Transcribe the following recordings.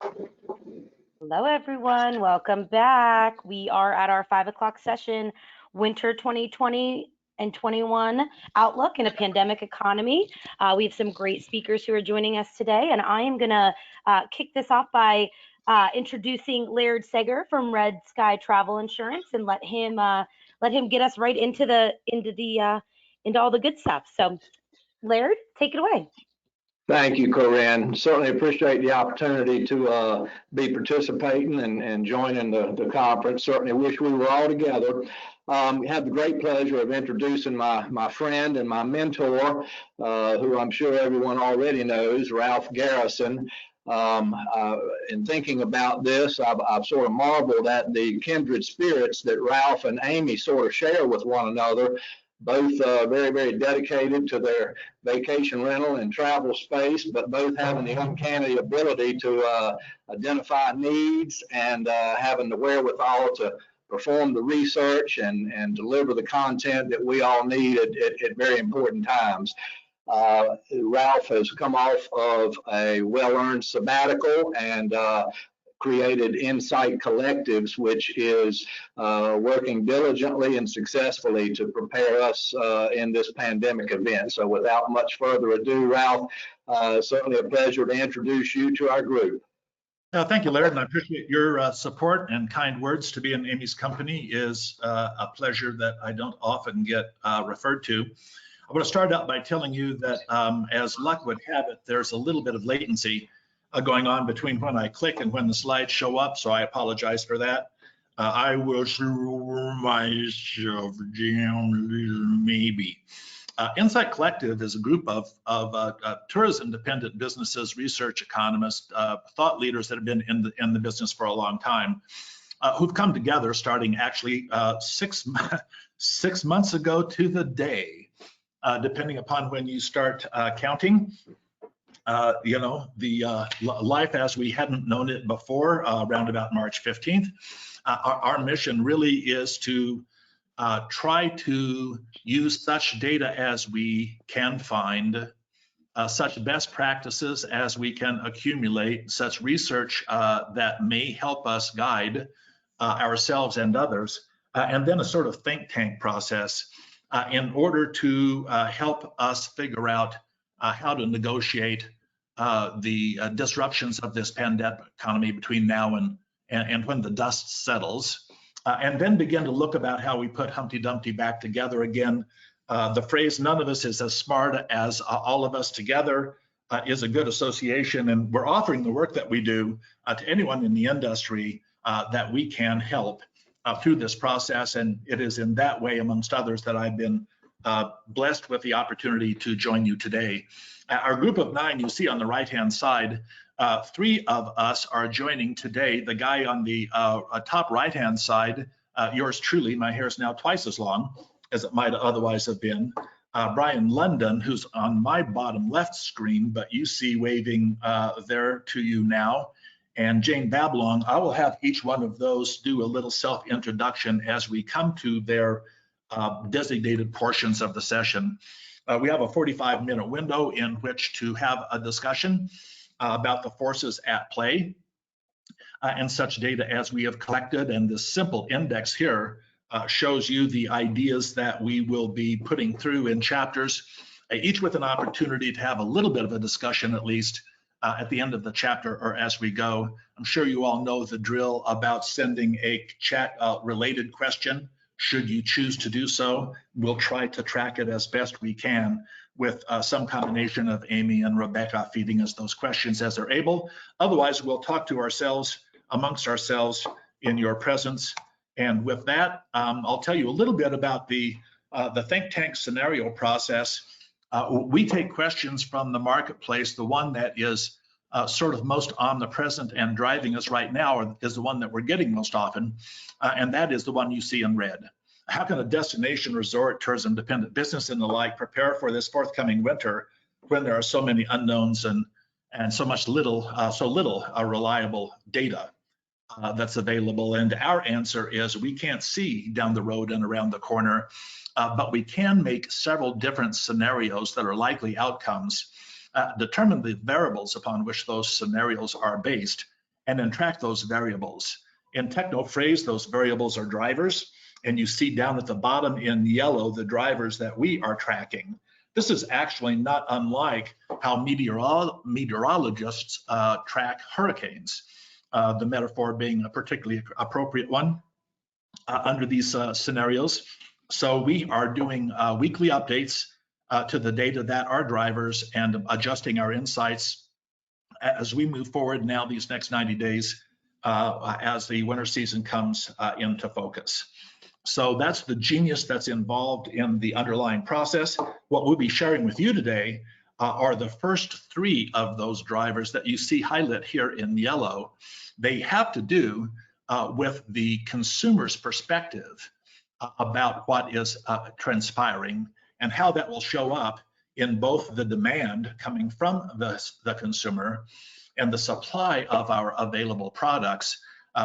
Hello, everyone. Welcome back. We are at our 5 o'clock session, Winter 2020 and 21 Outlook in a Pandemic Economy. We have some great speakers who are joining us today, and I am going to kick this off by introducing Laird Seger from Red Sky Travel Insurance and let him get us right into all the good stuff. So, Laird, take it away. Thank you, Corinne. Certainly appreciate the opportunity to be participating and joining the conference. Certainly wish we were all together. Have the great pleasure of introducing my friend and my mentor, who I'm sure everyone already knows, Ralf Garrison. In thinking about this, I've sort of marveled at the kindred spirits that Ralf and Amy sort of share with one another. Both very, very dedicated to their vacation rental and travel space, but both having the uncanny ability to identify needs and having the wherewithal to perform the research and deliver the content that we all need at very important times. Ralf has come off of a well-earned sabbatical and created Insight Collectives, which is working diligently and successfully to prepare us in this pandemic event. So without much further ado, Ralf, certainly a pleasure to introduce you to our group. Thank you, Laird, and I appreciate your support and kind words. To be in Amy's company is a pleasure that I don't often get referred to. I want to start out by telling you that as luck would have it, there's a little bit of latency going on between when I click and when the slides show up, so I apologize for that. I will slow myself down, maybe. Insight Collective is a group of tourism-dependent businesses, research economists, thought leaders that have been in the business for a long time, who've come together starting actually 6 months ago to the day, depending upon when you start counting. The life as we hadn't known it before, around about March 15th. Our mission really is to try to use such data as we can find, such best practices as we can accumulate, such research that may help us guide ourselves and others, and then a sort of think tank process in order to help us figure out how to negotiate the disruptions of this pandemic economy between now and when the dust settles, and then begin to look about how we put Humpty Dumpty back together again. The phrase, none of us is as smart as all of us together, is a good association, and we're offering the work that we do to anyone in the industry that we can help through this process, and it is in that way, amongst others, that I've been blessed with the opportunity to join you today. Our group of 9 you see on the right-hand side, 3 of us are joining today. The guy on the top right-hand side, yours truly, my hair is now twice as long as it might otherwise have been. Brian London, who's on my bottom left screen, but you see waving there to you now, and Jane Babylon. I will have each one of those do a little self-introduction as we come to their designated portions of the session. We have a 45-minute window in which to have a discussion about the forces at play and such data as we have collected. And this simple index here shows you the ideas that we will be putting through in chapters, each with an opportunity to have a little bit of a discussion at least at the end of the chapter or as we go. I'm sure you all know the drill about sending a chat-related question. Should you choose to do so, we'll try to track it as best we can with some combination of Amy and Rebecca feeding us those questions as they're able. Otherwise, we'll talk to ourselves, amongst ourselves, in your presence. And with that, I'll tell you a little bit about the think tank scenario process. We take questions from the marketplace. The one that is sort of most omnipresent and driving us right now is the one that we're getting most often, and that is the one you see in red. How can a destination resort, tourism dependent business and the like prepare for this forthcoming winter when there are so many unknowns and so little reliable data that's available? And our answer is we can't see down the road and around the corner, but we can make several different scenarios that are likely outcomes, determine the variables upon which those scenarios are based, and then track those variables. In techno phrase, those variables are drivers, and you see down at the bottom in yellow the drivers that we are tracking. This is actually not unlike how meteorologists track hurricanes, the metaphor being a particularly appropriate one under these scenarios. So we are doing weekly updates to the data that are drivers and adjusting our insights as we move forward now these next 90 days as the winter season comes into focus. So that's the genius that's involved in the underlying process. What we'll be sharing with you today are the first 3 of those drivers that you see highlighted here in yellow. They have to do with the consumer's perspective about what is transpiring and how that will show up in both the demand coming from the consumer and the supply of our available products,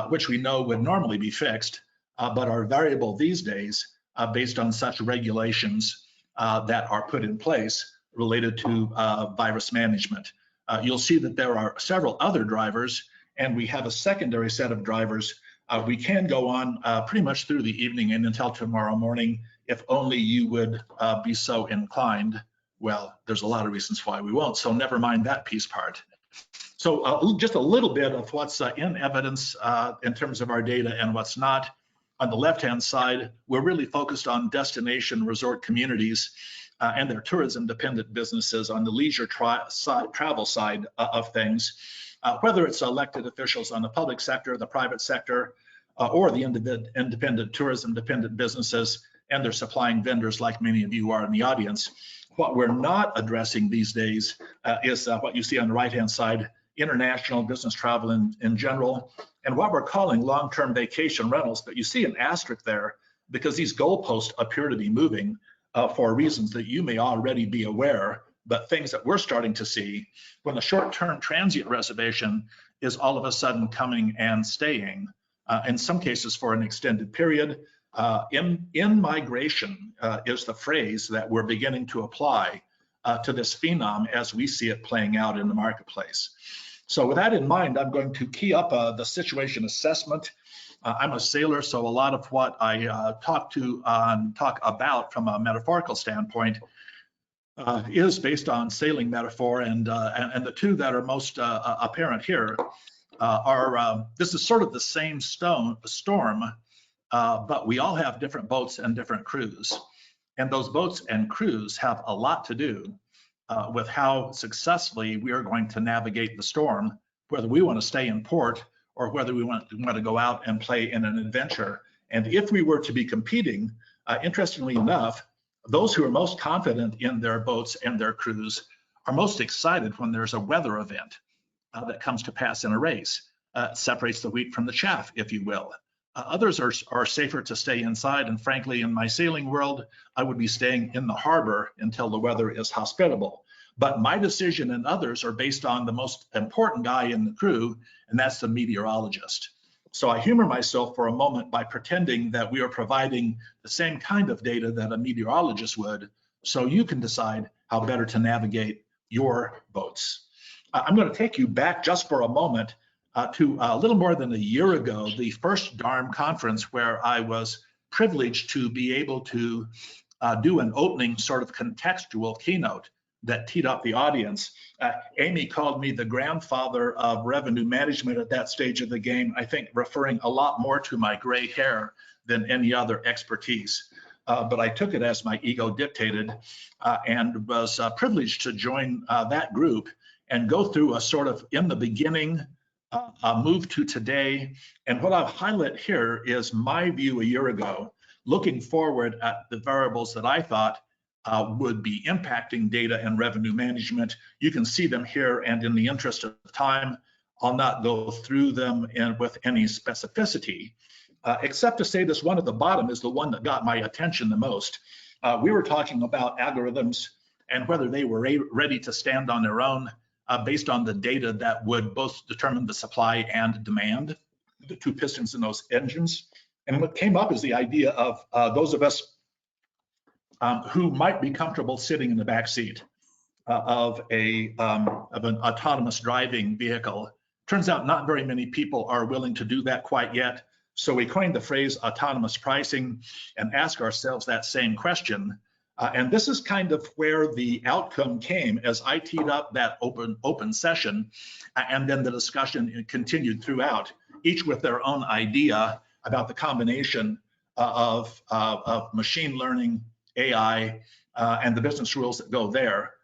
which we know would normally be fixed, but are variable these days based on such regulations that are put in place related to virus management. You'll see that there are several other drivers, and we have a secondary set of drivers. We can go on pretty much through the evening and until tomorrow morning, if only you would be so inclined. Well, there's a lot of reasons why we won't, so never mind that piece part. So just a little bit of what's in evidence in terms of our data and what's not. On the left-hand side, we're really focused on destination resort communities and their tourism-dependent businesses on the leisure travel side of things, whether it's elected officials on the public sector, the private sector, or the independent tourism-dependent businesses and their supplying vendors like many of you are in the audience. What we're not addressing these days is what you see on the right-hand side, international business travel in general, and what we're calling long-term vacation rentals. But you see an asterisk there because these goalposts appear to be moving for reasons that you may already be aware, but things that we're starting to see when a short-term transient reservation is all of a sudden coming and staying, in some cases for an extended period. In migration is the phrase that we're beginning to apply to this phenom as we see it playing out in the marketplace. So with that in mind, I'm going to key up the situation assessment. I'm a sailor, so a lot of what I talk about from a metaphorical standpoint is based on sailing metaphor, and the 2 that are most apparent here are this is sort of the same storm, but we all have different boats and different crews, and those boats and crews have a lot to do with how successfully we are going to navigate the storm, whether we want to stay in port or whether we want to go out and play in an adventure. And if we were to be competing, interestingly enough, those who are most confident in their boats and their crews are most excited when there's a weather event that comes to pass in a race. Separates the wheat from the chaff, if you will. Others are safer to stay inside, and frankly, in my sailing world, I would be staying in the harbor until the weather is hospitable. But my decision and others are based on the most important guy in the crew, and that's the meteorologist. So I humor myself for a moment by pretending that we are providing the same kind of data that a meteorologist would, so you can decide how better to navigate your boats. I'm going to take you back just for a moment to a little more than a year ago, the first DARM conference, where I was privileged to be able to do an opening sort of contextual keynote that teed up the audience. Amy called me the grandfather of revenue management at that stage of the game, I think referring a lot more to my gray hair than any other expertise. But I took it as my ego dictated and was privileged to join that group and go through a sort of in the beginning, move to today. And what I've highlighted here is my view a year ago, looking forward at the variables that I thought would be impacting data and revenue management. You can see them here, and in the interest of time, I'll not go through them with any specificity, except to say this one at the bottom is the one that got my attention the most. We were talking about algorithms and whether they were ready to stand on their own based on the data that would both determine the supply and demand, the 2 pistons in those engines. And what came up is the idea of those of us who might be comfortable sitting in the back seat of an autonomous driving vehicle Turns out not very many people are willing to do that quite yet. So we coined the phrase autonomous pricing and ask ourselves that same question. And this is kind of where the outcome came as I teed up that open session, and then the discussion continued throughout, each with their own idea about the combination of machine learning, AI, and the business rules that go there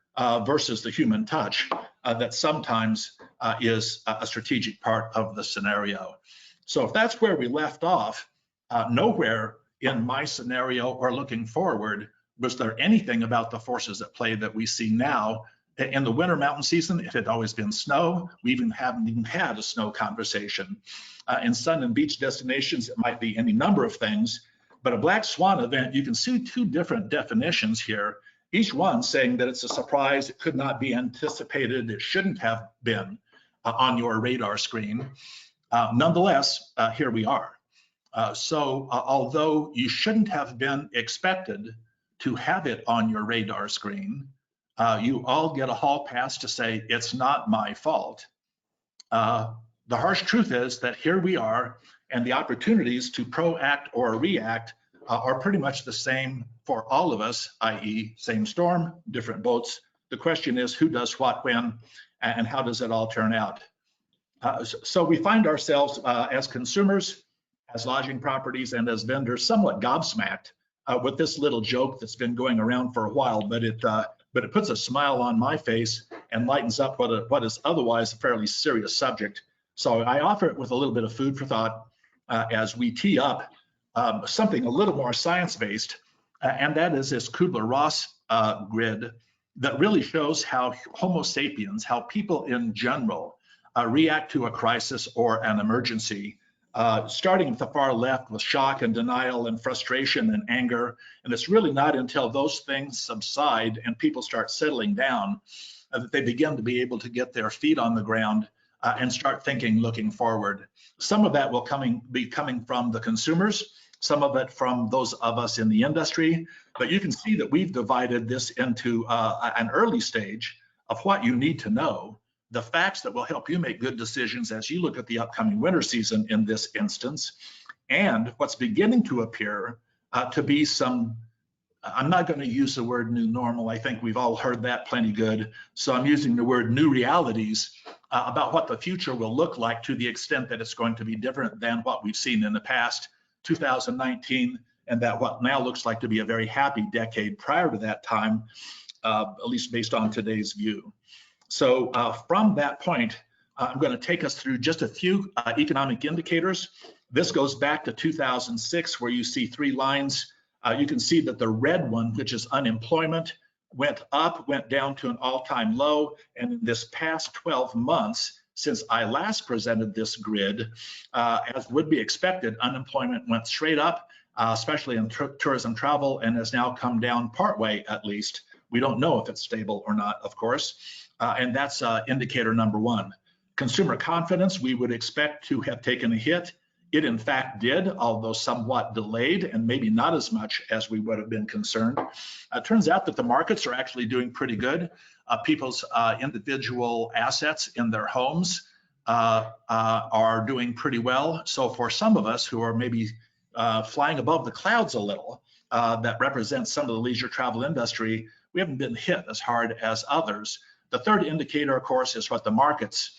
versus the human touch that sometimes is a strategic part of the scenario. So if that's where we left off, nowhere in my scenario or looking forward was there anything about the forces at play that we see now. In the winter mountain season, it had always been snow. We haven't even had a snow conversation. In sun and beach destinations, it might be any number of things. But a black swan event, you can see two different definitions here, each one saying that it's a surprise, it could not be anticipated, it shouldn't have been on your radar screen. Nonetheless, here we are. So although you shouldn't have been expected to have it on your radar screen, you all get a hall pass to say, it's not my fault. The harsh truth is that here we are, and the opportunities to proact or react are pretty much the same for all of us, i.e. same storm, different boats. The question is who does what when, and how does it all turn out? So we find ourselves as consumers, as lodging properties, and as vendors somewhat gobsmacked with this little joke that's been going around for a while, but it puts a smile on my face and lightens up what is otherwise a fairly serious subject. So I offer it with a little bit of food for thought as we tee up something a little more science-based, and that is this Kubler-Ross grid that really shows how Homo sapiens, how people in general react to a crisis or an emergency. Starting at the far left with shock and denial and frustration and anger. And it's really not until those things subside and people start settling down that they begin to be able to get their feet on the ground and start thinking, looking forward. Some of that will be coming from the consumers, some of it from those of us in the industry. But you can see that we've divided this into an early stage of what you need to know, the facts that will help you make good decisions as you look at the upcoming winter season in this instance, and what's beginning to appear to be some, I'm not going to use the word new normal. I think we've all heard that plenty good. So I'm using the word new realities about what the future will look like to the extent that it's going to be different than what we've seen in the past, 2019, and that what now looks like to be a very happy decade prior to that time, at least based on today's view. So from that point, I'm going to take us through just a few economic indicators. This goes back to 2006, where you see three lines. You can see that the red one, which is unemployment, went up, went down to an all-time low. And in this past 12 months, since I last presented this grid, as would be expected, unemployment went straight up, especially in tourism travel, and has now come down partway at least. We don't know if it's stable or not, of course. And that's indicator number one. Consumer confidence, we would expect to have taken a hit. It in fact did, although somewhat delayed and maybe not as much as we would have been concerned. It turns out that the markets are actually doing pretty good. People's individual assets in their homes are doing pretty well. So for some of us who are maybe flying above the clouds a little, that represents some of the leisure travel industry, we haven't been hit as hard as others. The third indicator, of course, is what the markets,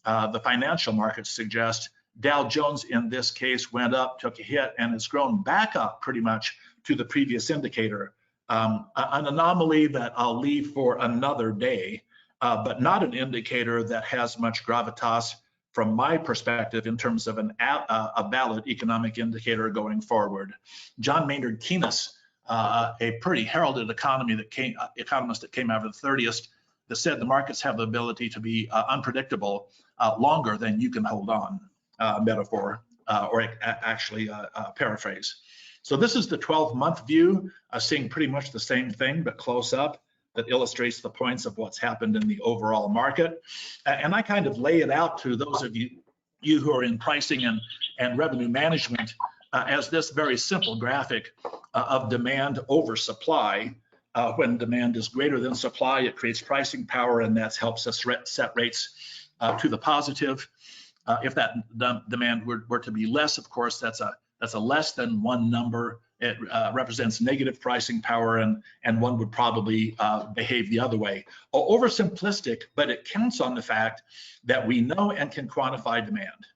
the financial markets suggest. Dow Jones in this case went up, took a hit, and it's grown back up pretty much to the previous indicator. An anomaly that I'll leave for another day, but not an indicator that has much gravitas from my perspective in terms of a valid economic indicator going forward. John Maynard Keynes, a pretty heralded economist that came out of the 30s, that said the markets have the ability to be unpredictable longer than you can hold on, metaphor, or actually paraphrase. So this is the 12-month view, seeing pretty much the same thing, but close up, that illustrates the points of what's happened in the overall market. And I kind of lay it out to those of you who are in pricing and revenue management as this very simple graphic of demand over supply. When demand is greater than supply, it creates pricing power, and that helps us set rates to the positive. If that demand were to be less, of course, that's a less than one number. It represents negative pricing power, and one would probably behave the other way. Oversimplistic, but it counts on the fact that we know and can quantify demand,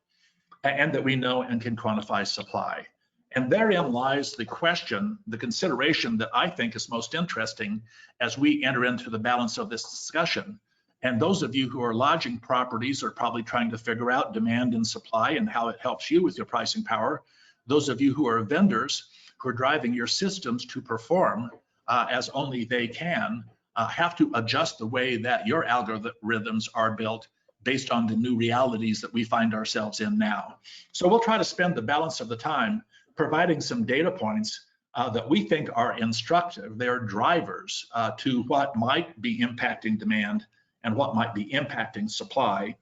and that we know and can quantify supply. And therein lies the question, the consideration that I think is most interesting as we enter into the balance of this discussion. And those of you who are lodging properties are probably trying to figure out demand and supply and how it helps you with your pricing power. Those of you who are vendors who are driving your systems to perform as only they can have to adjust the way that your algorithms are built based on the new realities that we find ourselves in now. So we'll try to spend the balance of the time providing some data points that we think are instructive. They're drivers to what might be impacting demand and what might be impacting supply,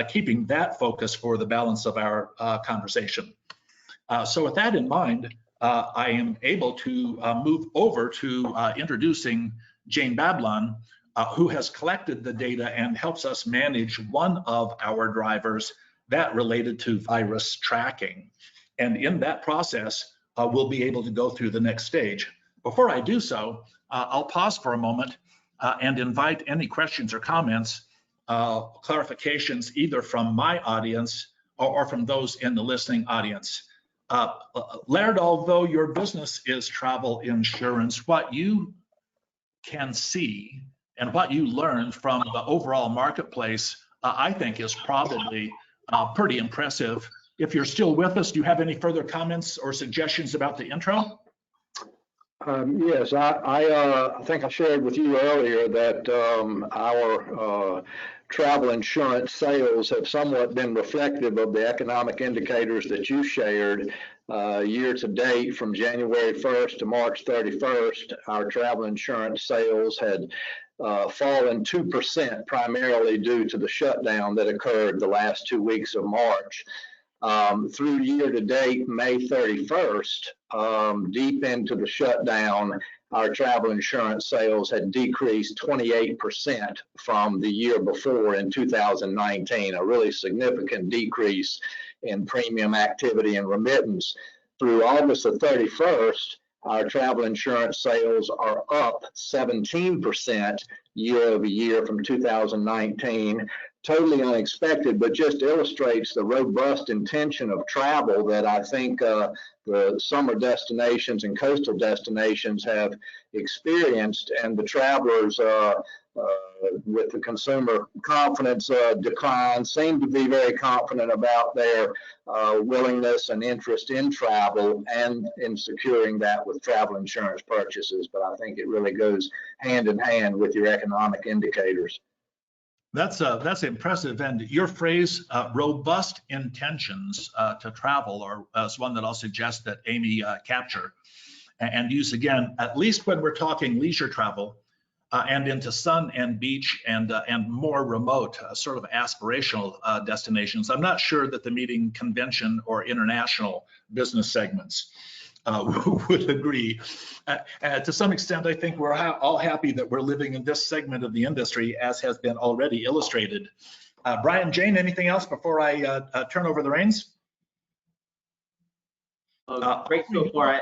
keeping that focus for the balance of our conversation. So with that in mind, I am able to move over to introducing Jane Babylon, who has collected the data and helps us manage one of our drivers that related to virus tracking. And in that process, we'll be able to go through the next stage. Before I do so, I'll pause for a moment and invite any questions or comments, clarifications, either from my audience or from those in the listening audience. Laird, although your business is travel insurance, what you can see and what you learn from the overall marketplace, I think is probably pretty impressive. If you're still with us, do you have any further comments or suggestions about the intro? Yes, I think I shared with you earlier that our travel insurance sales have somewhat been reflective of the economic indicators that you shared. Year to date, from January 1st to March 31st, our travel insurance sales had fallen 2%, primarily due to the shutdown that occurred the last 2 weeks of March. Through year to date, May 31st, deep into the shutdown, our travel insurance sales had decreased 28% from the year before in 2019, a really significant decrease in premium activity and remittance. Through August the 31st, our travel insurance sales are up 17% year over year from 2019. Totally unexpected, but just illustrates the robust intention of travel that I think the summer destinations and coastal destinations have experienced, and the travelers with the consumer confidence decline seem to be very confident about their willingness and interest in travel and in securing that with travel insurance purchases. But I think it really goes hand in hand with your economic indicators. That's impressive. And your phrase, robust intentions to travel, is one that I'll suggest that Amy capture and use again, at least when we're talking leisure travel and into sun and beach and more remote, sort of aspirational destinations. I'm not sure that the meeting convention or international business segments would agree. To some extent, I think we're all happy that we're living in this segment of the industry, as has been already illustrated. Brian, Jane, anything else before I turn over the reins? Great so far.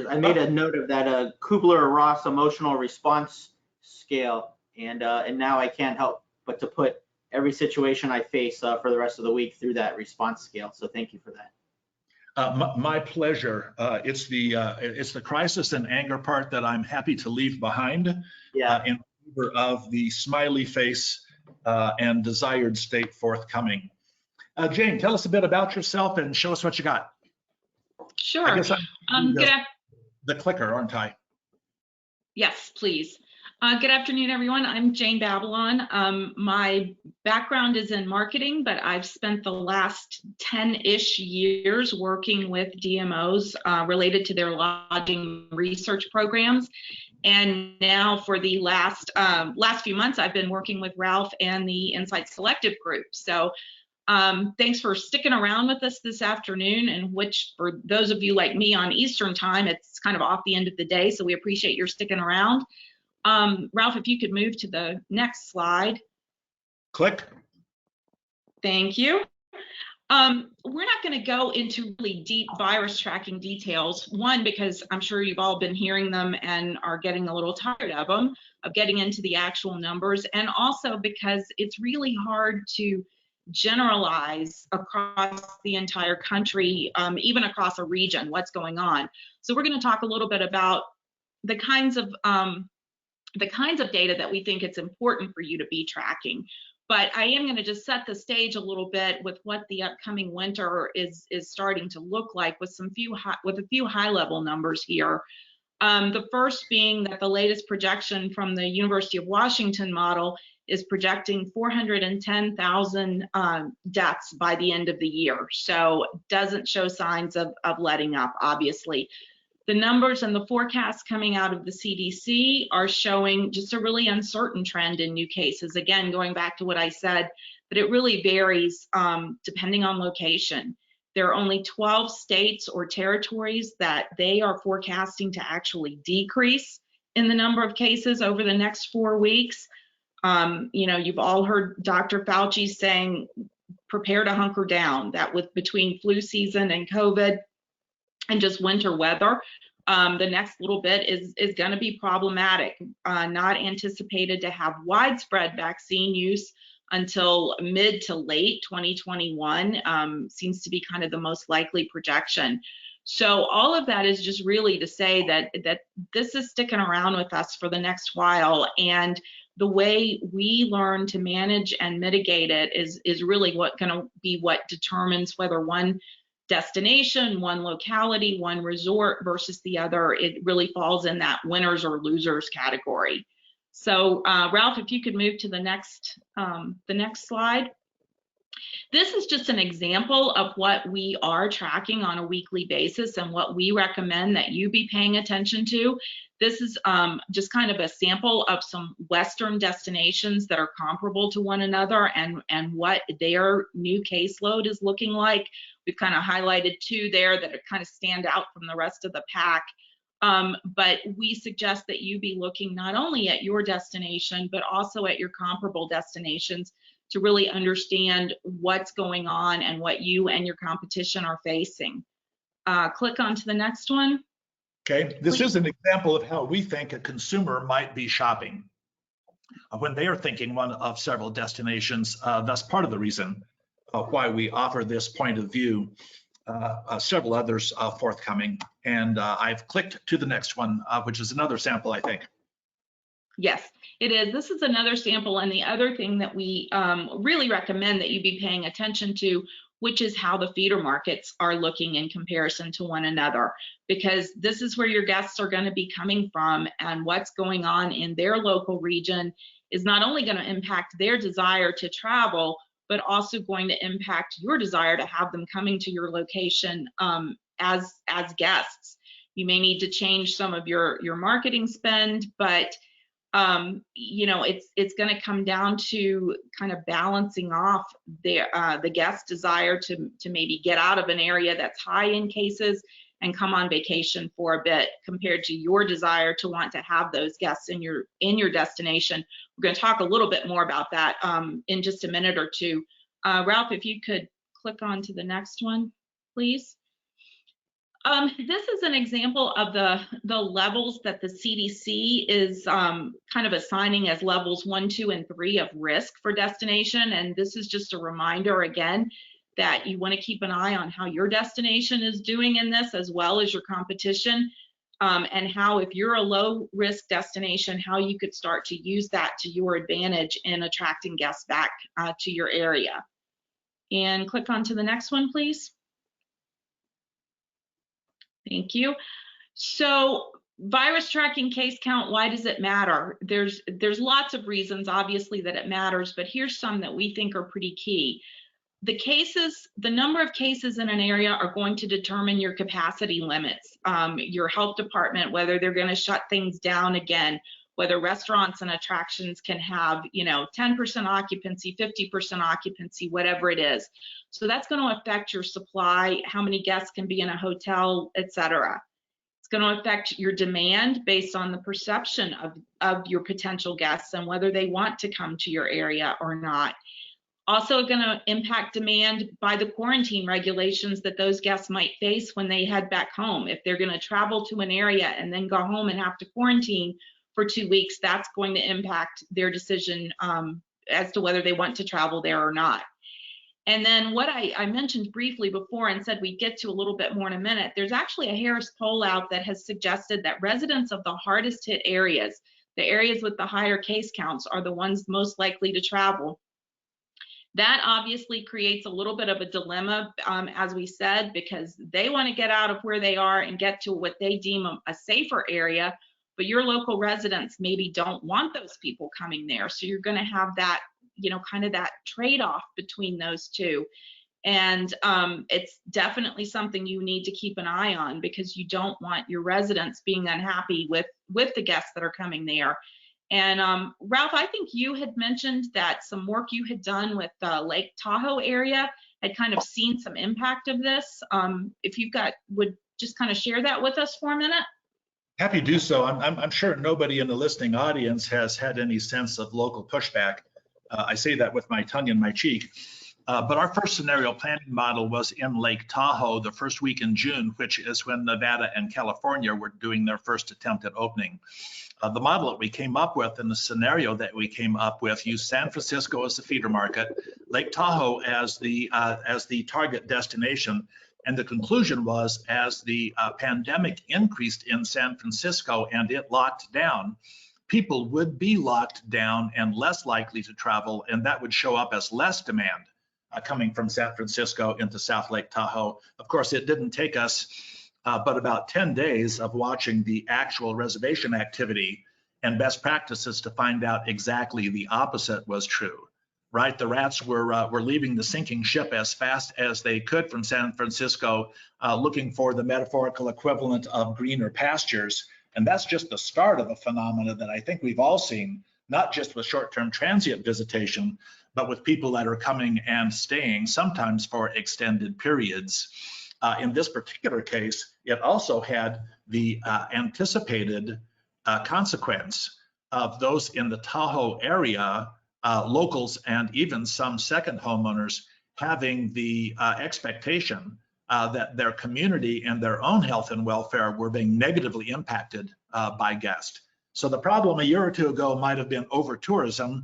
I made a note of that Kubler-Ross emotional response scale, and now I can't help but to put every situation I face for the rest of the week through that response scale. So thank you for that. My pleasure. It's the crisis and anger part that I'm happy to leave behind in favor of the smiley face and desired state forthcoming. Jane, tell us a bit about yourself and show us what you got. Sure. I guess the clicker, aren't I? Yes, please. Good afternoon, everyone. I'm Jane Babylon. My background is in marketing, but I've spent the last 10-ish years working with DMOs related to their lodging research programs. And now for the last few months, I've been working with Ralf and the Insight Selective group. So thanks for sticking around with us this afternoon, and which for those of you like me on Eastern time, it's kind of off the end of the day. So we appreciate your sticking around. Ralf, if you could move to the next slide. Click. Thank you. We're not going to go into really deep virus tracking details. One, because I'm sure you've all been hearing them and are getting a little tired of them, of getting into the actual numbers, and also because it's really hard to generalize across the entire country, even across a region, what's going on. So we're going to talk a little bit about the kinds of data that we think it's important for you to be tracking. But I am going to just set the stage a little bit with what the upcoming winter is starting to look like with a few high-level numbers here. The first being that the latest projection from the University of Washington model is projecting 410,000 deaths by the end of the year. So doesn't show signs of letting up, obviously. The numbers and the forecasts coming out of the CDC are showing just a really uncertain trend in new cases. Again, going back to what I said, that it really varies depending on location. There are only 12 states or territories that they are forecasting to actually decrease in the number of cases over the next 4 weeks. You know, you've all heard Dr. Fauci saying, prepare to hunker down, that with between flu season and COVID, and just winter weather, the next little bit is going to be problematic. Not anticipated to have widespread vaccine use until mid to late 2021, seems to be kind of the most likely projection. So all of that is just really to say that this is sticking around with us for the next while, and the way we learn to manage and mitigate it is really what determines whether one destination, one locality, one resort versus the other, it really falls in that winners or losers category. So Ralph, if you could move to the next slide. This is just an example of what we are tracking on a weekly basis and what we recommend that you be paying attention to. This is just kind of a sample of some Western destinations that are comparable to one another and what their new caseload is looking like. We've kind of highlighted 2 there that kind of stand out from the rest of the pack. But we suggest that you be looking not only at your destination, but also at your comparable destinations to really understand what's going on and what you and your competition are facing. Click on to the next one. Okay, this is an example of how we think a consumer might be shopping when they are thinking one of several destinations. That's part of the reason why we offer this point of view. Several others forthcoming, and I've clicked to the next one, which is another sample, I think. Yes, it is. This is another sample, and the other thing that we really recommend that you be paying attention to, which is how the feeder markets are looking in comparison to one another, because this is where your guests are going to be coming from, and what's going on in their local region is not only going to impact their desire to travel, but also going to impact your desire to have them coming to your location as guests. You may need to change some of your marketing spend, but you know, it's going to come down to kind of balancing off the guest desire to maybe get out of an area that's high in cases and come on vacation for a bit, compared to your desire to want to have those guests in your destination. We're going to talk a little bit more about that in just a minute or two. Ralph, if you could click on to the next one, please. This is an example of the levels that the CDC is kind of assigning as levels 1, 2, and 3 of risk for destination. And this is just a reminder again that you want to keep an eye on how your destination is doing in this, as well as your competition, and how, if you're a low risk destination, how you could start to use that to your advantage in attracting guests back to your area. And click on to the next one, please. Thank you. So virus tracking case count, why does it matter? There's lots of reasons, obviously, that it matters, but here's some that we think are pretty key. The number of cases in an area are going to determine your capacity limits. Your health department, whether they're going to shut things down again, whether restaurants and attractions can have, 10% occupancy, 50% occupancy, whatever it is. So that's going to affect your supply, how many guests can be in a hotel, etc. It's going to affect your demand based on the perception of your potential guests and whether they want to come to your area or not. Also going to impact demand by the quarantine regulations that those guests might face when they head back home. If they're going to travel to an area and then go home and have to quarantine for 2 weeks, that's going to impact their decision as to whether they want to travel there or not. And then what I mentioned briefly before and said we'd get to a little bit more in a minute, there's actually a Harris poll out that has suggested that residents of the hardest hit areas, the areas with the higher case counts, are the ones most likely to travel. That obviously creates a little bit of a dilemma, as we said, because they want to get out of where they are and get to what they deem a safer area, but your local residents maybe don't want those people coming there. So you're going to have that, you know, kind of that trade-off between those two. And it's definitely something you need to keep an eye on, because you don't want your residents being unhappy with the guests that are coming there. And Ralph, I think you had mentioned that some work you had done with the Lake Tahoe area had kind of seen some impact of this. If you've got, would just kind of share that with us for a minute? Happy to do so. I'm sure nobody in the listening audience has had any sense of local pushback. I say that with my tongue in my cheek. But our first scenario planning model was in Lake Tahoe the first week in June, which is when Nevada and California were doing their first attempt at opening. The model that we came up with and the scenario that we came up with used San Francisco as the feeder market, Lake Tahoe as the target destination. And the conclusion was, as the pandemic increased in San Francisco and it locked down, people would be locked down and less likely to travel, and that would show up as less demand coming from San Francisco into South Lake Tahoe. Of course, it didn't take us but about 10 days of watching the actual reservation activity and best practices to find out exactly the opposite was true, right? The rats were leaving the sinking ship as fast as they could from San Francisco, looking for the metaphorical equivalent of greener pastures. And that's just the start of a phenomena that I think we've all seen, not just with short-term transient visitation, but with people that are coming and staying, sometimes for extended periods. In this particular case, it also had the anticipated consequence of those in the Tahoe area, locals and even some second homeowners, having the expectation that their community and their own health and welfare were being negatively impacted by guests. So the problem a year or two ago might have been over-tourism.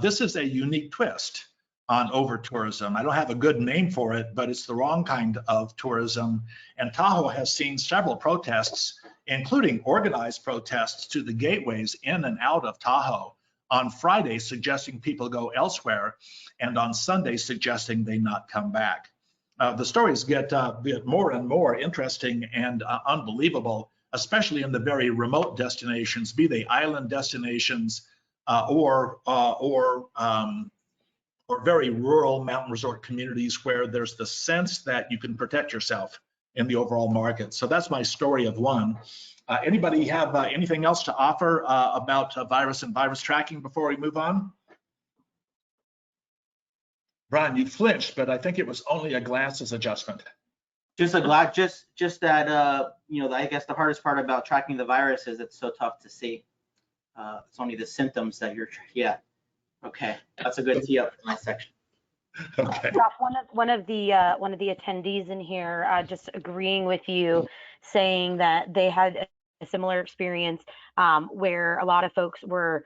This is a unique twist on over-tourism. I don't have a good name for it, but it's the wrong kind of tourism. And Tahoe has seen several protests, including organized protests to the gateways in and out of Tahoe on Friday, suggesting people go elsewhere, and on Sunday suggesting they not come back. The stories get more and more interesting and unbelievable, especially in the very remote destinations, be they island destinations or very rural mountain resort communities where there's the sense that you can protect yourself in the overall market. So that's my story of one. Anybody have anything else to offer about virus and virus tracking before we move on? Brian, you flinched, but I think it was only a glasses adjustment. Just a glad, just that you know, I guess the hardest part about tracking the virus is it's so tough to see. It's only the symptoms that you're, yeah. Okay, that's a good tee up for my section. Okay. Ralph, one of the attendees in here just agreeing with you, saying that they had a similar experience where a lot of folks were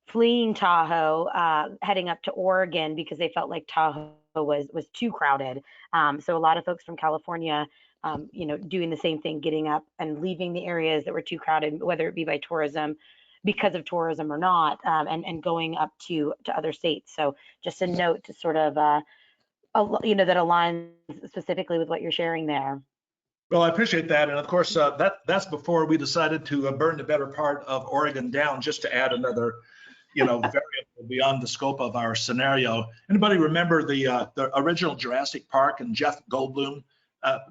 fleeing Tahoe, heading up to Oregon because they felt like Tahoe was too crowded. So a lot of folks from California, you know, doing the same thing, getting up and leaving the areas that were too crowded, whether it be by tourism, because of tourism or not, and going up to other states. So just a note to sort of, you know, that aligns specifically with what you're sharing there. Well, I appreciate that. And of course, that's before we decided to burn the better part of Oregon down, just to add another, you know, variable beyond the scope of our scenario. Anybody remember the original Jurassic Park and Jeff Goldblum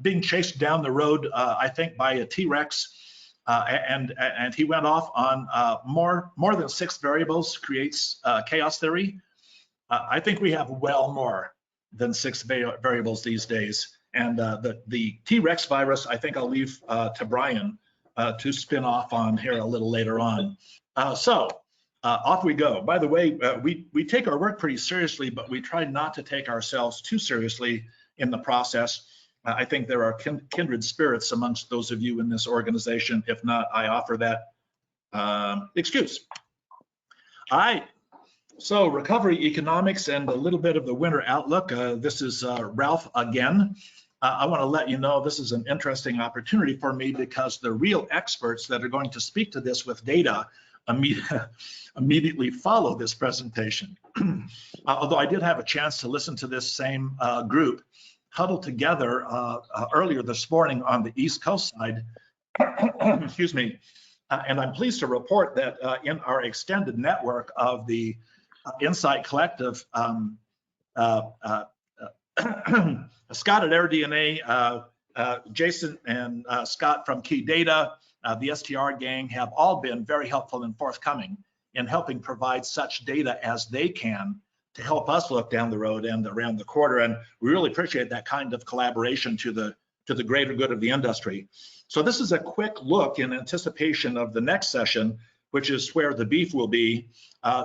being chased down the road, I think, by a T-Rex? And he went off on more than 6 variables creates chaos theory. I think we have well more than 6 variables these days. And the T-Rex virus, I think I'll leave to Brian to spin off on here a little later on. So Off we go. By the way, we take our work pretty seriously, but we try not to take ourselves too seriously in the process. I think there are kindred spirits amongst those of you in this organization. If not, I offer that excuse. All right. So recovery economics and a little bit of the winter outlook. This is Ralf again. I want to let you know this is an interesting opportunity for me because the real experts that are going to speak to this with data immediately follow this presentation. Although I did have a chance to listen to this same group huddled together earlier this morning on the East Coast side, excuse me, and I'm pleased to report that in our extended network of the Insight Collective, Scott at AirDNA, Jason and Scott from Key Data, the STR gang have all been very helpful and forthcoming in helping provide such data as they can to help us look down the road and around the corner. And we really appreciate that kind of collaboration to the greater good of the industry. So this is a quick look in anticipation of the next session, which is where the beef will be.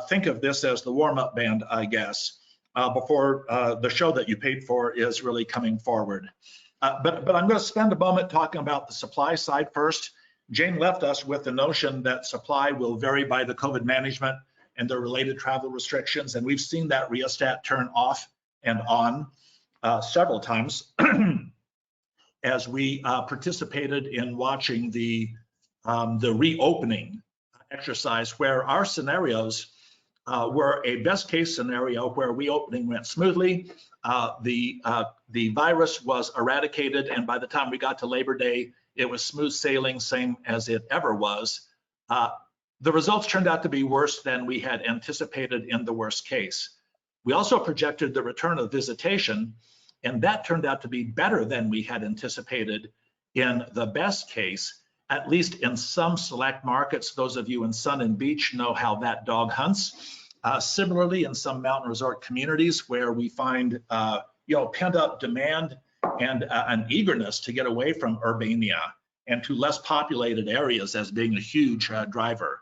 Think of this as the warm-up band, I guess, before the show that you paid for is really coming forward. But I'm going to spend a moment talking about the supply side first. Jane left us with the notion that supply will vary by the COVID management and the related travel restrictions, and we've seen that rheostat turn off and on several times as we participated in watching the reopening exercise, where our scenarios were a best case scenario where reopening went smoothly, the virus was eradicated, and by the time we got to Labor Day, it was smooth sailing, same as it ever was. The results turned out to be worse than we had anticipated in the worst case. We also projected the return of visitation, and that turned out to be better than we had anticipated in the best case, at least in some select markets. Those of you in Sun and Beach know how that dog hunts. Similarly, in some mountain resort communities where we find pent-up demand and an eagerness to get away from Urbania and to less populated areas as being a huge driver.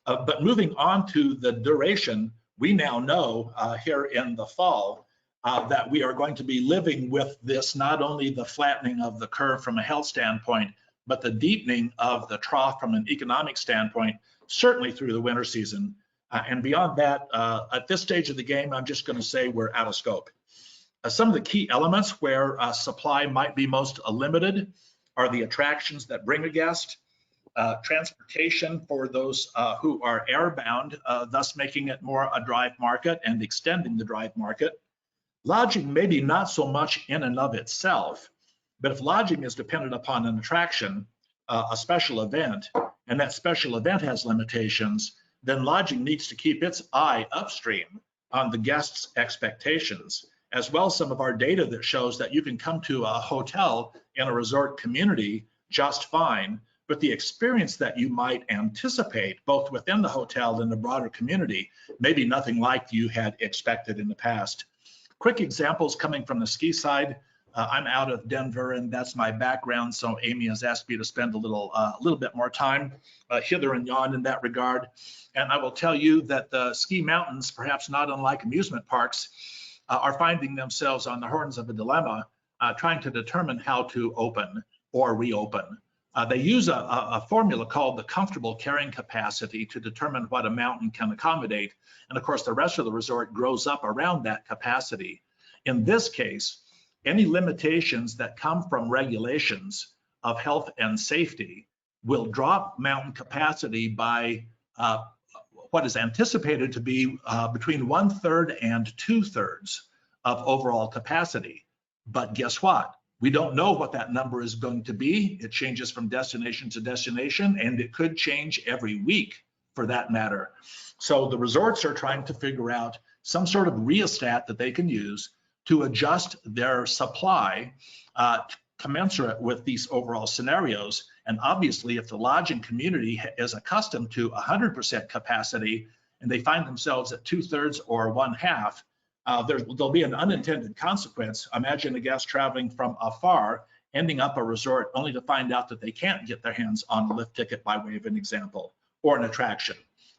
But moving on to the duration, we now know here in the fall that we are going to be living with this, not only the flattening of the curve from a health standpoint, but the deepening of the trough from an economic standpoint, certainly through the winter season. And beyond that, at this stage of the game, I'm just going to say we're out of scope. Some of the key elements where supply might be most limited are the attractions that bring a guest, transportation for those who are airbound, thus making it more a drive market and extending the drive market. Lodging maybe not so much in and of itself, but if lodging is dependent upon an attraction, a special event, and that special event has limitations, then lodging needs to keep its eye upstream on the guest's expectations, as well as some of our data that shows that you can come to a hotel in a resort community just fine, but the experience that you might anticipate both within the hotel and the broader community may be nothing like you had expected in the past. Quick examples coming from the ski side. I'm out of Denver, and that's my background, so Amy has asked me to spend a little bit more time hither and yon in that regard. And I will tell you that the ski mountains, perhaps not unlike amusement parks, are finding themselves on the horns of a dilemma, trying to determine how to open or reopen. They use a formula called the comfortable carrying capacity to determine what a mountain can accommodate. And of course, the rest of the resort grows up around that capacity. In this case, any limitations that come from regulations of health and safety will drop mountain capacity by what is anticipated to be between 1/3 and 2/3 of overall capacity. But guess what? We don't know what that number is going to be. It changes from destination to destination, and it could change every week for that matter. So the resorts are trying to figure out some sort of rheostat that they can use to adjust their supply commensurate with these overall scenarios. And obviously, if the lodging community is accustomed to 100% capacity and they find themselves at 2/3 or 1/2, there'll be an unintended consequence. Imagine a guest traveling from afar, ending up a resort only to find out that they can't get their hands on a lift ticket by way of an example, or an attraction.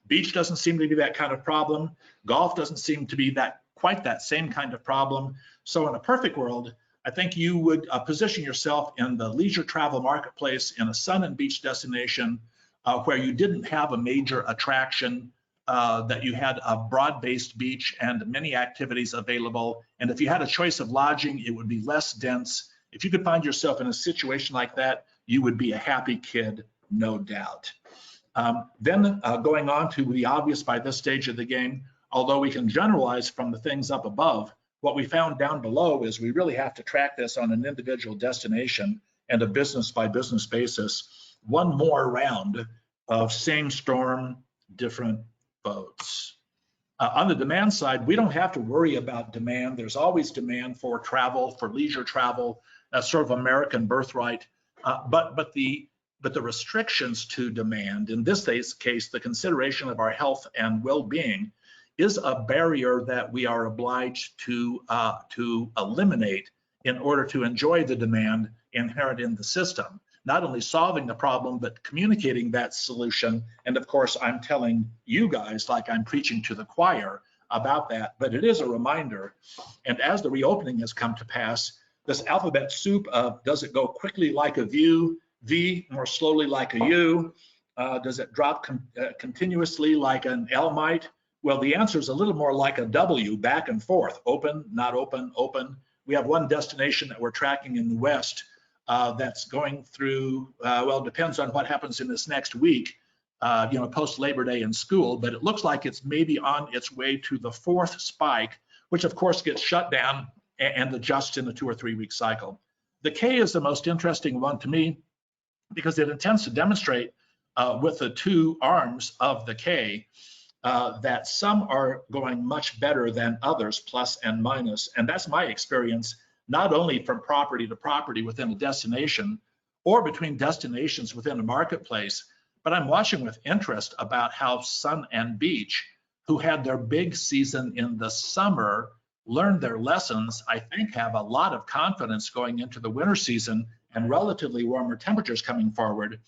Beach doesn't seem to be that kind of problem. Golf doesn't seem to be quite that same kind of problem. So in a perfect world, I think you would position yourself in the leisure travel marketplace in a sun and beach destination where you didn't have a major attraction, that you had a broad-based beach and many activities available. And if you had a choice of lodging, it would be less dense. If you could find yourself in a situation like that, you would be a happy kid, no doubt. Then going on to the obvious by this stage of the game, although we can generalize from the things up above, what we found down below is we really have to track this on an individual destination and a business by business basis. One more round of same storm, different boats. On the demand side, we don't have to worry about demand. There's always demand for travel, for leisure travel. That's sort of American birthright. But the restrictions to demand, in this case, the consideration of our health and well-being, is a barrier that we are obliged to eliminate in order to enjoy the demand inherent in the system. Not only solving the problem, but communicating that solution. And of course, I'm telling you guys like I'm preaching to the choir about that, but it is a reminder. And as the reopening has come to pass, this alphabet soup of does it go quickly like a V, more slowly like a U? Does it drop continuously like an L might? Well, the answer is a little more like a W, back and forth, open, not open, open. We have one destination that we're tracking in the West that's going through, well, it depends on what happens in this next week, post Labor Day in school, but it looks like it's maybe on its way to the 4th spike, which of course gets shut down and adjusts in a 2 or 3 week cycle. The K is the most interesting one to me because it intends to demonstrate with the two arms of the K that some are going much better than others, plus and minus. And that's my experience, not only from property to property within a destination or between destinations within a marketplace, but I'm watching with interest about how Sun and Beach, who had their big season in the summer, learned their lessons, I think have a lot of confidence going into the winter season and relatively warmer temperatures coming forward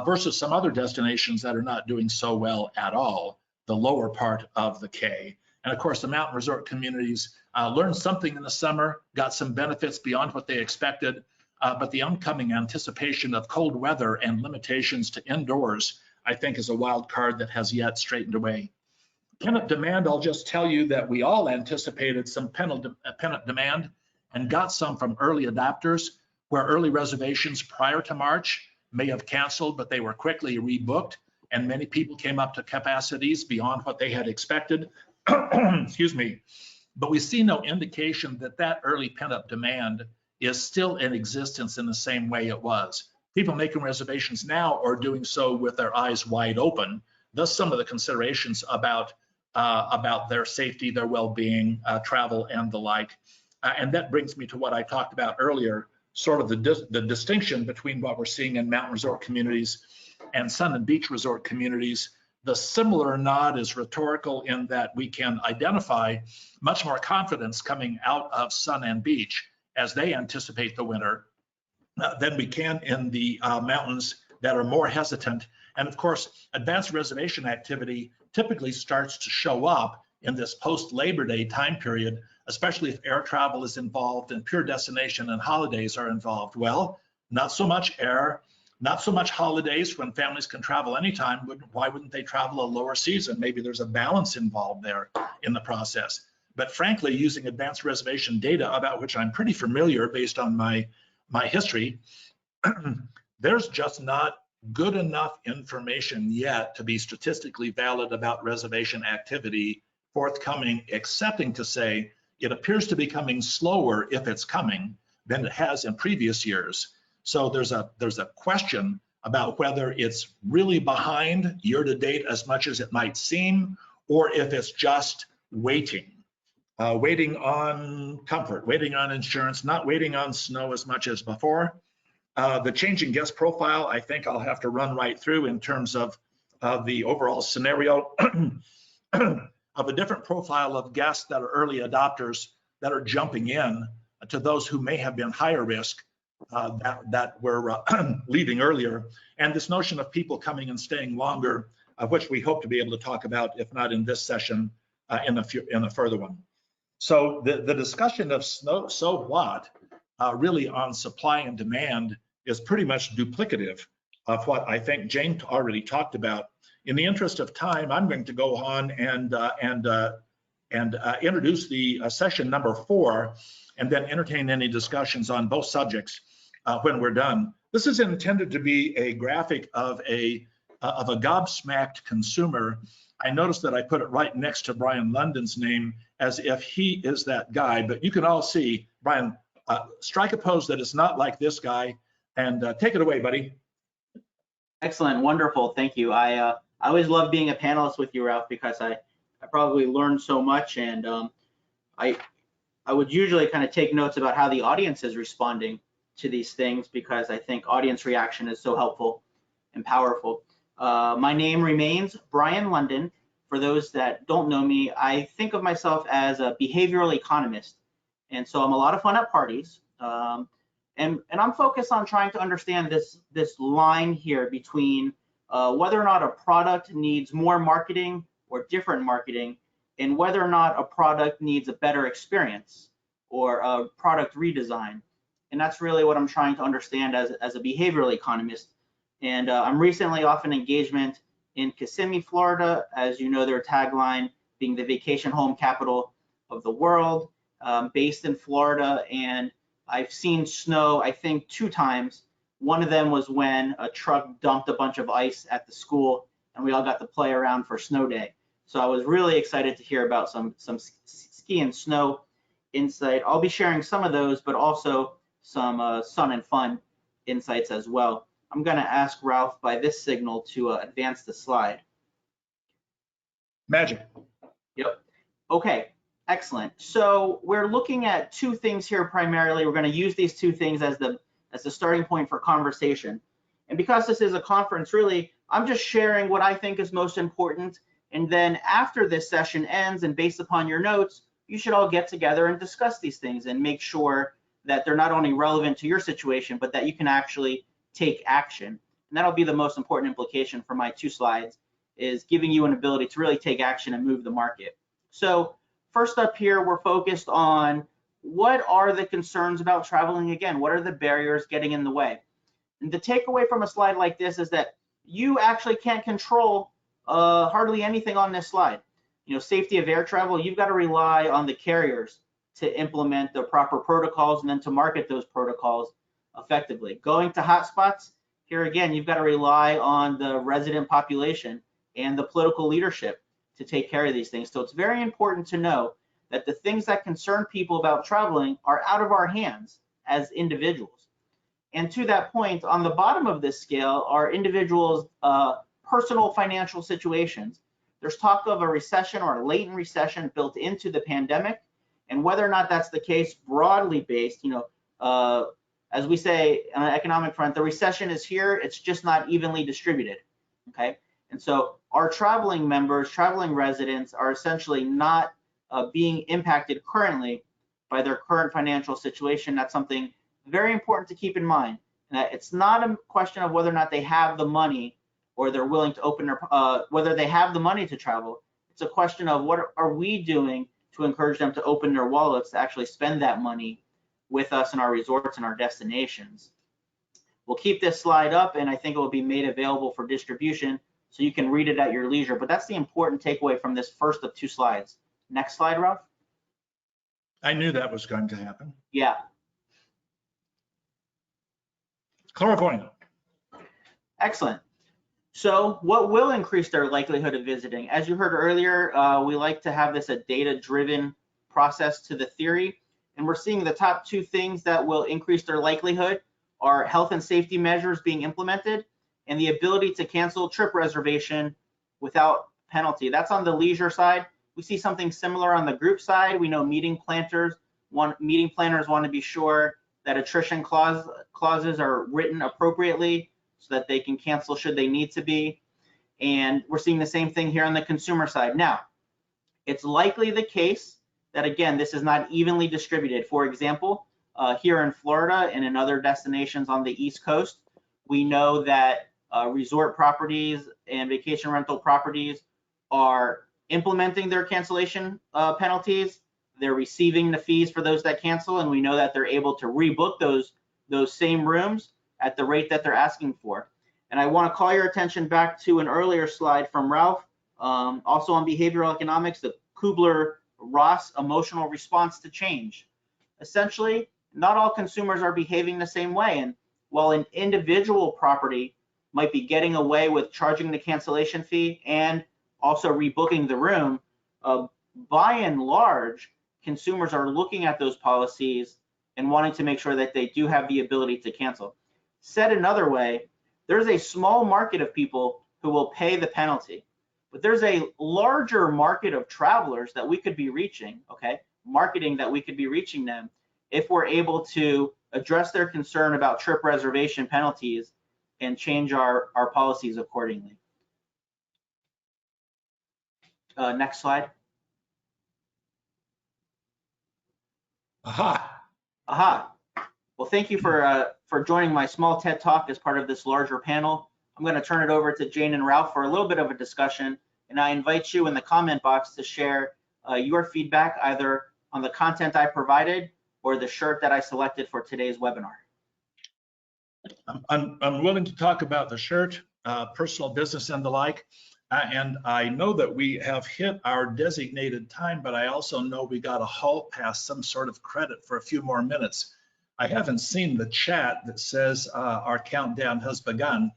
versus some other destinations that are not doing so well at all, the lower part of the K. And of course, the mountain resort communities learned something in the summer, got some benefits beyond what they expected, but the oncoming anticipation of cold weather and limitations to indoors, I think, is a wild card that has yet straightened away. Pent-up demand, I'll just tell you that we all anticipated some pent-up demand and got some from early adopters, where early reservations prior to March may have canceled, but they were quickly rebooked, and many people came up to capacities beyond what they had expected. Excuse me. But we see no indication that that early pent-up demand is still in existence in the same way it was. People making reservations now are doing so with their eyes wide open. Thus, some of the considerations about their safety, their well-being, travel, and the like. And that brings me to what I talked about earlier, sort of the distinction between what we're seeing in mountain resort communities and sun and beach resort communities. The similar nod is rhetorical in that we can identify much more confidence coming out of sun and beach as they anticipate the winter than we can in the mountains that are more hesitant. And of course, advanced reservation activity typically starts to show up in this post-Labor Day time period, especially if air travel is involved and pure destination and holidays are involved. Well, not so much air, not so much holidays when families can travel anytime. Why wouldn't they travel a lower season? Maybe there's a balance involved there in the process. But frankly, using advanced reservation data, about which I'm pretty familiar based on my history, there's just not good enough information yet to be statistically valid about reservation activity forthcoming, excepting to say it appears to be coming slower if it's coming than it has in previous years. So there's a question about whether it's really behind year to date as much as it might seem, or if it's just waiting on comfort, waiting on insurance, not waiting on snow as much as before. The changing guest profile, I think I'll have to run right through in terms of the overall scenario of a different profile of guests that are early adopters that are jumping in to those who may have been higher risk that were leaving earlier. And this notion of people coming and staying longer which we hope to be able to talk about, if not in this session, in the further one. So the discussion of so what really on supply and demand is pretty much duplicative of what I think Jane already talked about. In the interest of time, I'm going to go on and introduce the session number 4, and then entertain any discussions on both subjects when we're done. This is intended to be a graphic of a gobsmacked consumer. I noticed that I put it right next to Brian London's name as if he is that guy, but you can all see, Brian, strike a pose that is not like this guy, and take it away, buddy. Excellent, wonderful, thank you. I always love being a panelist with you, Ralph, because I probably learned so much, and I would usually kind of take notes about how the audience is responding to these things, because I think audience reaction is so helpful and powerful. My name remains Brian London. For those that don't know me, I think of myself as a behavioral economist, and so I'm a lot of fun at parties. And I'm focused on trying to understand this line here between whether or not a product needs more marketing or different marketing, and whether or not a product needs a better experience or a product redesign. And that's really what I'm trying to understand as a behavioral economist. And I'm recently off an engagement in Kissimmee, Florida. As you know, their tagline being the vacation home capital of the world, based in Florida. And I've seen snow, I think 2 times. One of them was when a truck dumped a bunch of ice at the school and we all got to play around for snow day. So I was really excited to hear about some ski and snow insight. I'll be sharing some of those, but also some sun and fun insights as well. I'm going to ask Ralph by this signal to advance the slide. Magic. Yep. Okay. Excellent. So we're looking at 2 things here primarily. We're going to use these 2 things as the starting point for conversation. And because this is a conference, really, I'm just sharing what I think is most important. And then after this session ends, and based upon your notes, you should all get together and discuss these things and make sure that they're not only relevant to your situation, but that you can actually take action. And that'll be the most important implication for my 2 slides, is giving you an ability to really take action and move the market. So first up here, we're focused on what are the concerns about traveling again? What are the barriers getting in the way? And the takeaway from a slide like this is that you actually can't control hardly anything on this slide. You know, safety of air travel, you've got to rely on the carriers to implement the proper protocols and then to market those protocols effectively. Going to hotspots, here again, you've got to rely on the resident population and the political leadership to take care of these things. So it's very important to know that the things that concern people about traveling are out of our hands as individuals. And to that point, on the bottom of this scale are individuals' personal financial situations. There's talk of a recession or a latent recession built into the pandemic, and whether or not that's the case broadly based, you know, as we say on an economic front, the recession is here, it's just not evenly distributed, okay? And so our traveling members, traveling residents are essentially not being impacted currently by their current financial situation. That's something very important to keep in mind. And that it's not a question of whether or not they have the money or they're willing to open their, whether they have the money to travel. It's a question of what are we doing to encourage them to open their wallets to actually spend that money with us in our resorts and our destinations. We'll keep this slide up, and I think it will be made available for distribution so you can read it at your leisure. But that's the important takeaway from this first of 2 slides. Next slide, Ralph. I knew that was going to happen. Yeah. Clairvoyant. Excellent. So what will increase their likelihood of visiting? As you heard earlier, we like to have this a data-driven process to the theory. And we're seeing the top 2 things that will increase their likelihood are health and safety measures being implemented and the ability to cancel trip reservation without penalty. That's on the leisure side. We see something similar on the group side. We know meeting planners want to be sure that attrition clauses are written appropriately so that they can cancel should they need to be. And we're seeing the same thing here on the consumer side. Now, it's likely the case that, again, this is not evenly distributed. For example, here in Florida and in other destinations on the East Coast, we know that resort properties and vacation rental properties are implementing their cancellation penalties. They're receiving the fees for those that cancel, and we know that they're able to rebook those same rooms at the rate that they're asking for. And I want to call your attention back to an earlier slide from Ralf, also on behavioral economics, the Kubler-Ross emotional response to change. Essentially, not all consumers are behaving the same way, and while an individual property might be getting away with charging the cancellation fee and also rebooking the room, by and large, consumers are looking at those policies and wanting to make sure that they do have the ability to cancel. Said another way, there's a small market of people who will pay the penalty, but there's a larger market of travelers that we could be reaching, okay? Marketing that we could be reaching them if we're able to address their concern about trip reservation penalties and change our policies accordingly. Next slide. Aha. Well, thank you for joining my small TED Talk as part of this larger panel. I'm going to turn it over to Jane and Ralf for a little bit of a discussion, and I invite you in the comment box to share your feedback either on the content I provided or the shirt that I selected for today's webinar. I'm willing to talk about the shirt, personal business and the like. And I know that we have hit our designated time, but I also know we got a hall pass, some sort of credit for a few more minutes. I haven't seen the chat that says our countdown has begun.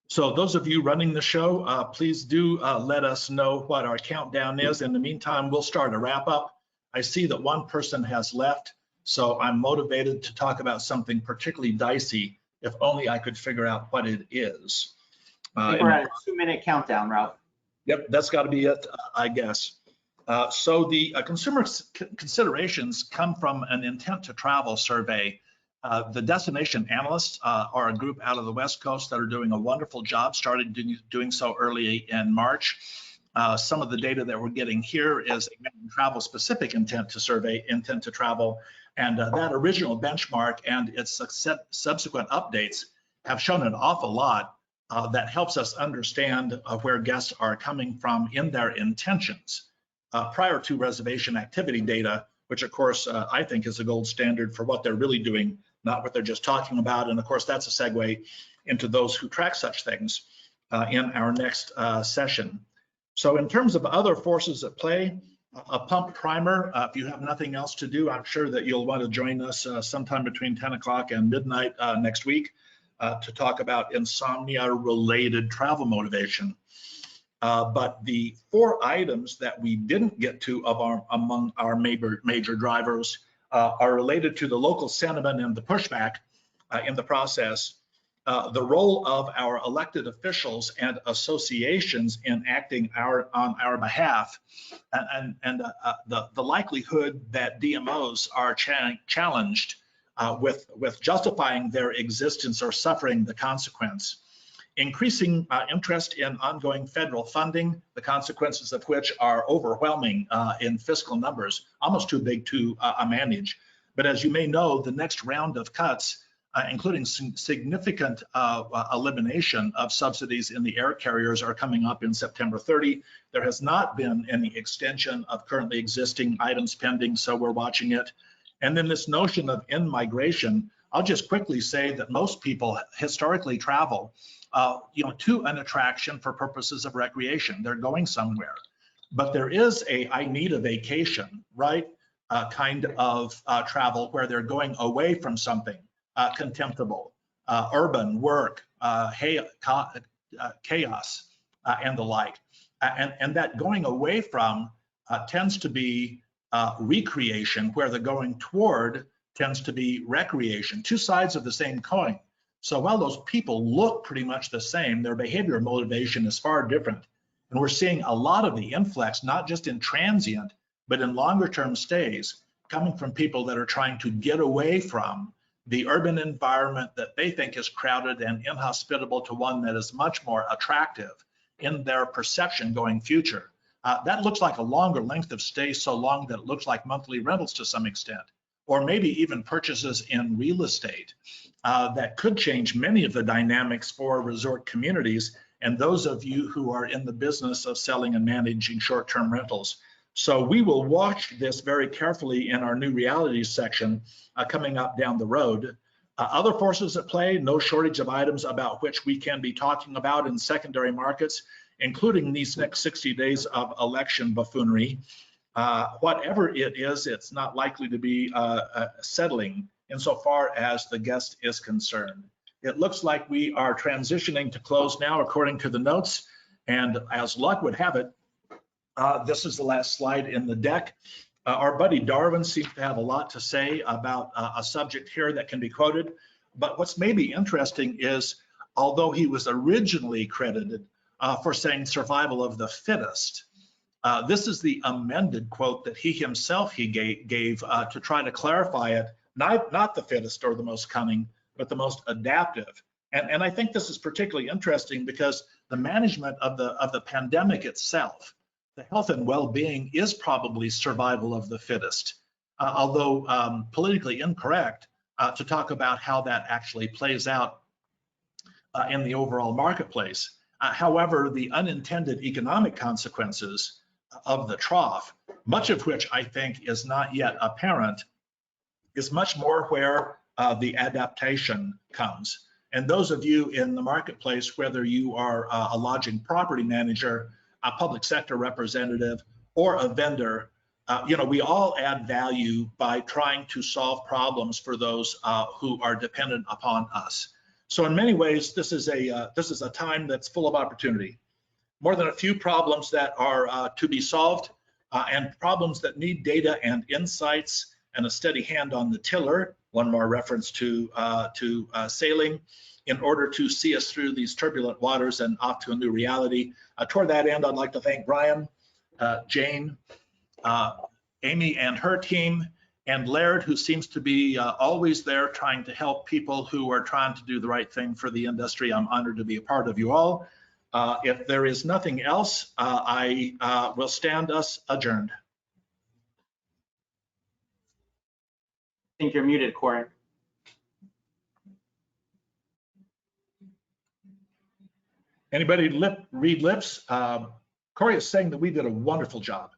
So those of you running the show, please do let us know what our countdown is. In the meantime, we'll start a wrap up. I see that one person has left, so I'm motivated to talk about something particularly dicey, if only I could figure out what it is. I think we're at a 2-minute countdown, Ralf. Yep, that's got to be it, I guess. So the consumer considerations come from an intent to travel survey. The destination analysts are a group out of the West Coast that are doing a wonderful job, started doing so early in March. Some of the data that we're getting here is a travel specific intent to travel, and that original benchmark and its subsequent updates have shown an awful lot that helps us understand where guests are coming from in their intentions prior to reservation activity data, which of course I think is a gold standard for what they're really doing, not what they're just talking about. And of course, that's a segue into those who track such things in our next session. So in terms of other forces at play, a pump primer, if you have nothing else to do, I'm sure that you'll want to join us sometime between 10 o'clock and midnight next week to talk about insomnia-related travel motivation. But the 4 items that we didn't get to among our major drivers are related to the local sentiment and the pushback in the process, the role of our elected officials and associations in acting on our behalf, and the likelihood that DMOs are challenged with justifying their existence or suffering the consequence. Increasing interest in ongoing federal funding, the consequences of which are overwhelming in fiscal numbers, almost too big to manage. But as you may know, the next round of cuts, including significant elimination of subsidies in the air carriers, are coming up in September 30. There has not been any extension of currently existing items pending, so we're watching it. And then this notion of in-migration, I'll just quickly say that most people historically travel to an attraction for purposes of recreation. They're going somewhere. But there is I need a vacation, right? Kind of travel where they're going away from something contemptible, urban work, chaos, and the like. And that going away from tends to be recreation, where the going toward tends to be recreation, 2 sides of the same coin. So while those people look pretty much the same, their behavior motivation is far different. And we're seeing a lot of the influx, not just in transient, but in longer term stays, coming from people that are trying to get away from the urban environment that they think is crowded and inhospitable to one that is much more attractive in their perception going future. That looks like a longer length of stay, so long that it looks like monthly rentals to some extent. or maybe even purchases in real estate that could change many of the dynamics for resort communities and those of you who are in the business of selling and managing short-term rentals. So we will watch this very carefully in our new realities section coming up down the road. Other forces at play, no shortage of items about which we can be talking about in secondary markets, including these next 60 days of election buffoonery. Whatever it is, it's not likely to be settling insofar as the guest is concerned. It looks like we are transitioning to close now according to the notes, and as luck would have it, this is the last slide in the deck. Our buddy Darwin seems to have a lot to say about a subject here that can be quoted, but what's maybe interesting is, although he was originally credited for saying survival of the fittest, this is the amended quote that he himself gave to try to clarify it, not the fittest or the most cunning, but the most adaptive. And I think this is particularly interesting because the management of the pandemic itself, the health and well-being, is probably survival of the fittest, although politically incorrect to talk about how that actually plays out in the overall marketplace. However, the unintended economic consequences of the trough, much of which I think is not yet apparent, is much more where the adaptation comes. And those of you in the marketplace, whether you are a lodging property manager, a public sector representative, or a vendor, we all add value by trying to solve problems for those who are dependent upon us. So in many ways, this is a time that's full of opportunity. More than a few problems that are to be solved, and problems that need data and insights and a steady hand on the tiller. One more reference to sailing, in order to see us through these turbulent waters and off to a new reality. Toward that end, I'd like to thank Brian, Jane, Amy and her team, and Laird, who seems to be always there trying to help people who are trying to do the right thing for the industry. I'm honored to be a part of you all. If there is nothing else, I will stand us adjourned. I think you're muted, Corin. Anybody read lips? Corey is saying that we did a wonderful job.